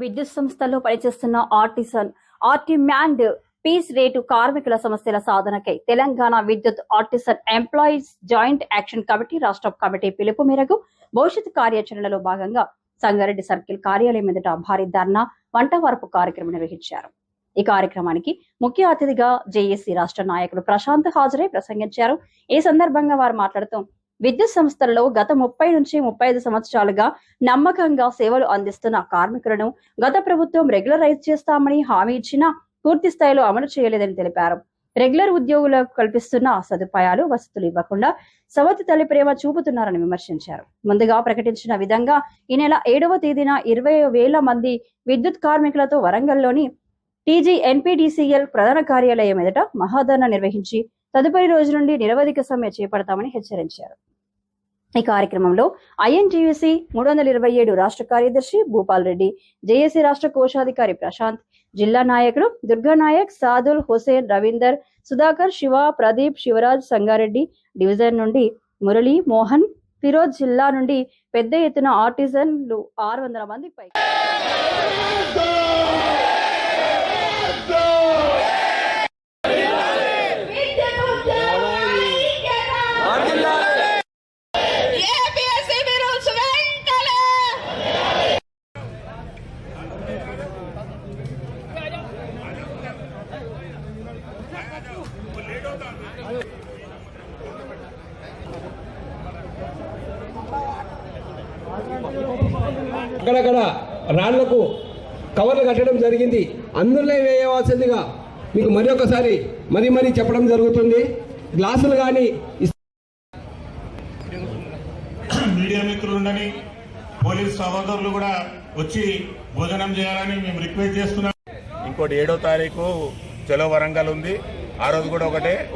విద్యుత్ సంస్థల్లో పనిచేస్తున్న ఆర్టిమాండ్ పీస్ రేటు కార్మికుల సమస్యల సాధనకై తెలంగాణ విద్యుత్ artisan employees joint action committee రాష్ట్ర కమిటీ పిలుపు మేరకు భవిష్యత్ కార్యాచరణలో భాగంగా సంగారెడ్డి సర్కిల్ కార్యాలయం ఎదుట భారీ ధర్నా వంటవార్పు కార్యక్రమం నిర్వహించారు. ఈ కార్యక్రమానికి ముఖ్య అతిథిగా జేఏసీ రాష్ట్ర నాయకులు ప్రశాంత్ హాజరై ప్రసంగించారు. ఈ సందర్భంగా వారు మాట్లాడుతూ విద్యుత్ సంస్థల్లో గత 30 నుంచి 35 సంవత్సరాలుగా నమ్మకంగా సేవలు అందిస్తున్న కార్మికులను గత ప్రభుత్వం రెగ్యులరైజ్ చేస్తామని హామీ ఇచ్చినా పూర్తి స్థాయిలో అమలు చేయలేదని తెలిపారు. రెగ్యులర్ ఉద్యోగులకు కల్పిస్తున్న సదుపాయాలు వసతులు ఇవ్వకుండా సవతి తల్లి ప్రేమ చూపుతున్నారని విమర్శించారు. ముందుగా ప్రకటించిన విధంగా ఈ నెల 7వ తేదీన 20,000 మంది విద్యుత్ కార్మికులతో వరంగల్లోని TGNPDCL ప్రధాన కార్యాలయం ఎదుట మహాధర్నా నిర్వహించి తదుపరి రోజు నుండి నిరవధిక సమ్మె చేపడతామని హెచ్చరించారు. ఈ కార్యక్రమంలో INTUC 327 రాష్ట్ర కార్యదర్శి భూపాల్ రెడ్డి, జేఏసీ రాష్ట్ర కోశాధికారి ప్రశాంత్, జిల్లా నాయకులు దుర్గానాయక్, సాదుల్, హుసేన్, రవీందర్, సుధాకర్, శివ, ప్రదీప్, శివరాజ్, సంగారెడ్డి డివిజన్ నుండి మురళి, మోహన్, ఫిరోజ్, జిల్లా నుండి పెద్ద ఎత్తున ఆర్టిజన్లు 600 మంది పైకి అక్కడక్కడ రాళ్లకు కవర్లు కట్టడం జరిగింది. అందులో వేయవలసిందిగా మీకు మరి ఒకసారి మరీ చెప్పడం జరుగుతుంది. గ్లాసులు కానీ మీడియా మిత్రులుండని పోలీస్ సహోదరులు కూడా వచ్చి భోజనం చేయాలని మేము రిక్వెస్ట్ చేస్తున్నాం. ఇంకోటి 7వ తారీఖు చలో వరంగల్ ఉంది. ఆ రోజు కూడా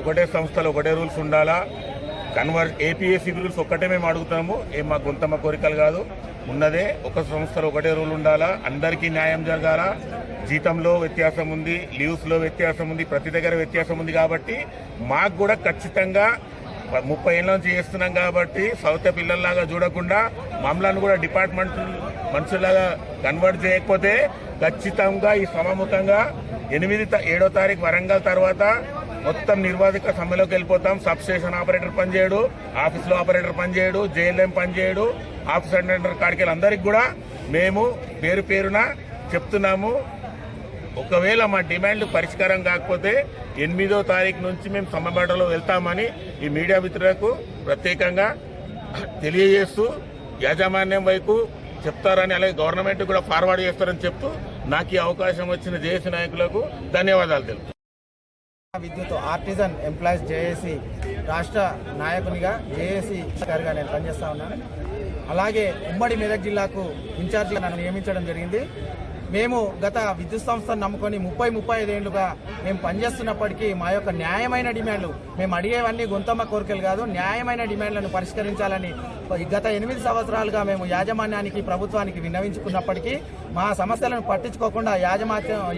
ఒకటే సంస్థలు ఒకటే రూల్స్ ఉండాలా. APSC రూల్స్ ఒక్కటే మేము అడుగుతాము. మా గుంతమ్మ కోరికలు కాదు, ఉన్నదే ఒక సంస్థలో ఒకటే రూల్ ఉండాలా. అందరికీ న్యాయం జరగాల. జీతంలో వ్యత్యాసం ఉంది, లీవ్స్లో వ్యత్యాసం ఉంది, ప్రతి దగ్గర వ్యత్యాసం ఉంది. కాబట్టి మాకు కూడా ఖచ్చితంగా 30 ఏళ్ళ నుంచి చేస్తున్నాం కాబట్టి సౌత పిల్లల్లాగా చూడకుండా మమ్మల్ని కూడా డిపార్ట్మెంట్ మనుషుల్లాగా కన్వర్ట్ చేయకపోతే ఖచ్చితంగా ఈ సమాముఖంగా 7వ తారీఖు వరంగల్ తర్వాత మొత్తం నిర్వాధిక సమ్మెలోకి వెళ్ళిపోతాం. సబ్ స్టేషన్ ఆపరేటర్ పనిచేయడు, ఆఫీస్లో ఆపరేటర్ పనిచేయడు, JLM పనిచేయడు, ఆఫీస్ అటెండర్ కాడికి అందరికి కూడా మేము పేరున చెప్తున్నాము. ఒకవేళ మా డిమాండ్లు పరిష్కారం కాకపోతే 8వ తారీఖు నుంచి మేము సమ్మెబాటలో వెళ్తామని ఈ మీడియా మిత్రులకు ప్రత్యేకంగా తెలియజేస్తూ యాజమాన్యం వైపు చెప్తారని, అలాగే గవర్నమెంట్ కూడా ఫార్వర్డ్ చేస్తారని చెప్తూ నాకు ఈ అవకాశం వచ్చిన జేఏసీ నాయకులకు ధన్యవాదాలు తెలుపుతాను. విద్యుత్ ఆర్టిజన్ ఎంప్లాయీస్ జేఏసీ రాష్ట్ర నాయకునిగా జేఏసీ గారిగా నేను పనిచేస్తా ఉన్నాను. అలాగే ఉమ్మడి మెదక్ జిల్లాకు ఇన్ఛార్జిగా నన్ను నియమించడం జరిగింది. మేము గత విద్యుత్ సంస్థను నమ్ముకొని 30-35 ఏళ్లుగా మేము పనిచేస్తున్నప్పటికీ మా యొక్క న్యాయమైన డిమాండ్లు, మేము అడిగేవన్నీ గొంతమ్మ కోరికలు కాదు, న్యాయమైన డిమాండ్లను పరిష్కరించాలని గత 8 సంవత్సరాలుగా మేము యాజమాన్యానికి ప్రభుత్వానికి విన్నవించుకున్నప్పటికీ మా సమస్యలను పట్టించుకోకుండా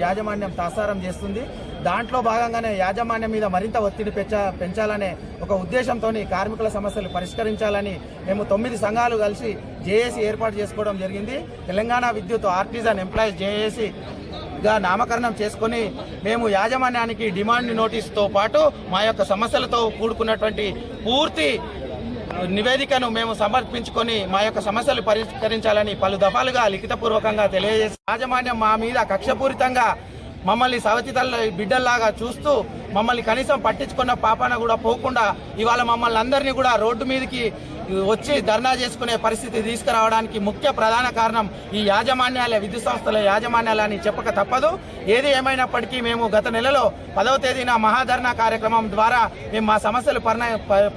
యాజమాన్యం తాసారం చేస్తుంది. దాంట్లో భాగంగానే యాజమాన్యం మీద మరింత ఒత్తిడి పెంచాలనే ఒక ఉద్దేశంతో కార్మికుల సమస్యలు పరిష్కరించాలని మేము 9 సంఘాలు కలిసి జేఏసీ ఏర్పాటు చేసుకోవడం జరిగింది. తెలంగాణ విద్యుత్ ఆర్టిజన్ ఎంప్లాయీస్ జేఏసీగా నామకరణం చేసుకుని మేము యాజమాన్యానికి డిమాండ్ నోటీసుతో పాటు మా యొక్క సమస్యలతో కూడుకున్నటువంటి పూర్తి నివేదికను మేము సమర్పించుకొని మా యొక్క సమస్యలు పరిష్కరించాలని పలు దఫాలుగా లిఖితపూర్వకంగా తెలియజేసి యాజమాన్యం మా మీద కక్షపూరితంగా మమ్మల్ని సవతి తల్లి బిడ్డల్లాగా చూస్తూ మమ్మల్ని కనీసం పట్టించుకున్న పాపాన కూడా పోకుండా ఇవాళ మమ్మల్ని అందరినీ కూడా రోడ్డు మీదకి వచ్చి ధర్నా చేసుకునే పరిస్థితి తీసుకురావడానికి ముఖ్య ప్రధాన కారణం ఈ యాజమాన్యాలే, విద్యుత్ సంస్థల యాజమాన్యాలని చెప్పక తప్పదు. ఏది ఏమైనప్పటికీ మేము గత నెలలో 10వ తేదీన మహాధర్నా కార్యక్రమం ద్వారా మేము మా సమస్యలు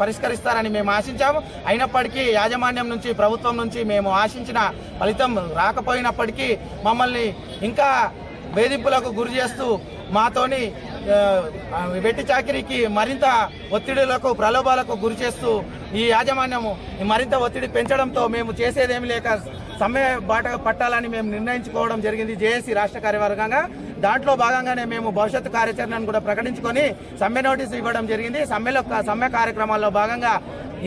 పరిష్కరిస్తారని మేము ఆశించాము. అయినప్పటికీ యాజమాన్యం నుంచి, ప్రభుత్వం నుంచి మేము ఆశించిన ఫలితం రాకపోయినప్పటికీ మమ్మల్ని ఇంకా వేధింపులకు గురి చేస్తూ మాతోని వెట్టి చాకిరీకి మరింత ఒత్తిడులకు, ప్రలోభాలకు గురి చేస్తూ ఈ యాజమాన్యము మరింత ఒత్తిడి పెంచడంతో మేము చేసేదేమి లేక సమ్మె బాట పట్టాలని మేము నిర్ణయించుకోవడం జరిగింది జేఏసీ రాష్ట్ర కార్యవర్గంగా. దాంట్లో భాగంగానే మేము భవిష్యత్తు కార్యాచరణను కూడా ప్రకటించుకొని సమ్మె నోటీసు ఇవ్వడం జరిగింది. సమ్మె కార్యక్రమాల్లో భాగంగా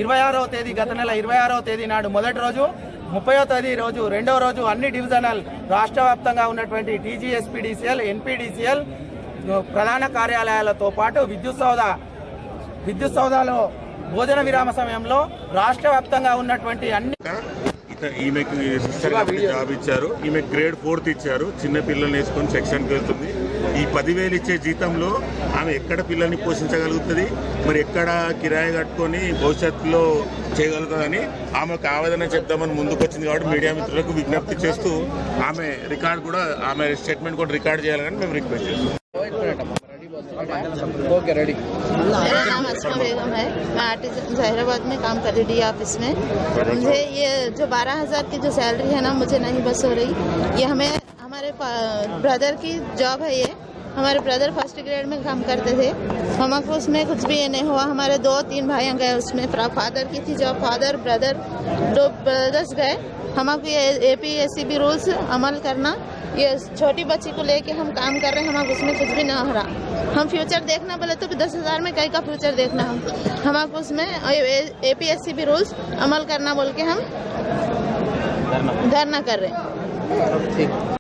26వ తేదీ, గత నెల 26వ తేదీ నాడు మొదటి రోజు 30వ తేదీ రోజు రెండవ రోజు అన్ని డివిజనల్ రాష్ట్ర వ్యాప్తంగా ఉన్నటువంటి టీజీఎస్పీడీసీఎల్ ఎన్పీడీసీఎల్ ప్రధాన కార్యాలయాలతో పాటు విద్యుత్ సౌదాలో భోజన విరామ సమయంలో రాష్ట్ర వ్యాప్తంగా ఉన్నటువంటి అన్ని ఈమెకి సిస్టర్ జాబ్ ఇచ్చారు. ఈమె గ్రేడ్ 4th ఇచ్చారు. చిన్న పిల్లల్ని వేసుకొని సెక్షన్కి వెళ్తుంది. ఈ 10,000 ఇచ్చే జీతంలో ఆమె ఎక్కడ పిల్లల్ని పోషించగలుగుతుంది, మరి ఎక్కడ కిరాయి కట్టుకొని భవిష్యత్తులో చేయగలుగుతుందని ఆమెకు ఆవేదన చెప్తామని ముందుకు వచ్చింది. కాబట్టి మీడియా మిత్రులకు విజ్ఞప్తి చేస్తూ ఆమె స్టేట్మెంట్ కూడా రికార్డ్ చేయాలని మేము రిక్వెస్ట్ చేస్తాం. मेरा नाम अस्मा बेगम है। मैं आर्टिजन जहीराबाद में काम कर रही डी ऑफिस में। मुझे ये जो 12,000 की जो सैलरी है ना, मुझे नहीं बस हो रही। ये हमारे ब्रदर की जॉब है। ये हमारे ब्रदर 1st ग्रेड में काम करते थे। हमको उसमें कुछ भी नहीं हुआ। हमारे 2-3 भाई गए उसमें। फादर की थी जॉब, फादर ब्रदर 2 ब्रदर्स गए। हमको ये APSCB रूल्स अमल करना, ये छोटी बच्ची को लेके हम काम कर रहे हैं। हमको उसमें कुछ भी ना हो रहा। हम फ्यूचर देखना बोले तो 10,000 में कई का फ्यूचर देखना। हमको उसमें APSCB रूल्स अमल करना बोल के हम धरना कर रहे हैं।